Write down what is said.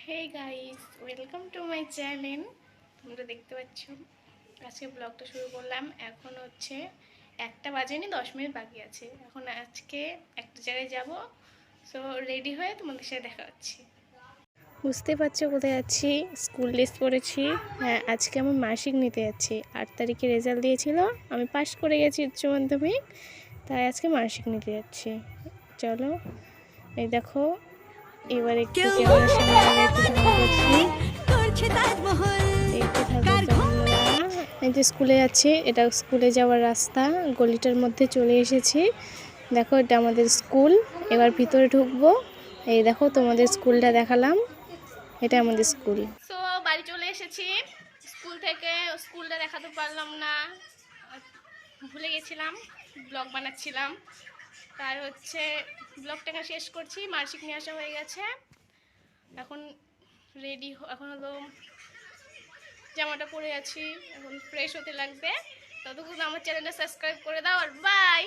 Hey guys, welcome to my channel. তোমরা দেখতে পাচ্ছ আজকে ব্লগটা শুরু করলাম। এখন হচ্ছে 1টা বাজেনি, 10 মিনিট বাকি আছে। এখন আজকে একটা জায়গায় যাব। সো রেডি হয়ে তোমাদের সাথে দেখা হচ্ছে। বুঝতে পারছো কোথায় যাচ্ছি? স্কুল ড্রেস পরেছি। হ্যাঁ, আজকে আমার মার্কশিট নিতে যাচ্ছি। 8 তারিখে রেজাল্ট দিয়েছিল, আমি পাস করে গেছি উচ্চ মাধ্যমিক, তাই আজকে মার্কশিট নিতে যাচ্ছি। চলো, এই দেখো, এবার একটু ক্যামেরার সামনে আমি একটু ঢং করছি। দেখতে থাকো তোমরা। এই যে স্কুলে যাচ্ছি, এটা স্কুলে যাওয়ার রাস্তা। গলিটার মধ্যে চলে এসেছি। দেখো, এটা আমাদের স্কুল। এবার ভিতরে ঢুকবো। এই দেখো, তোমাদের স্কুলটা দেখালাম, এটা আমাদের স্কুল। সো বাড়ি চলে এসেছি স্কুল থেকে। স্কুলটা দেখাতে পারলাম না, ভুলে গেছিলাম, ব্লগ বানাচ্ছিলাম। তার হচ্ছে ব্লগটাকে শেষ করছি। মার্কশিট নিয়ে আসা হয়ে গেছে। এখন রেডি, এখন হলো জামাটা পরে আছি, এখন ফ্রেশ হতে লাগবে। ততক্ষণ আমার চ্যানেলটা সাবস্ক্রাইব করে দাও। আর বাই।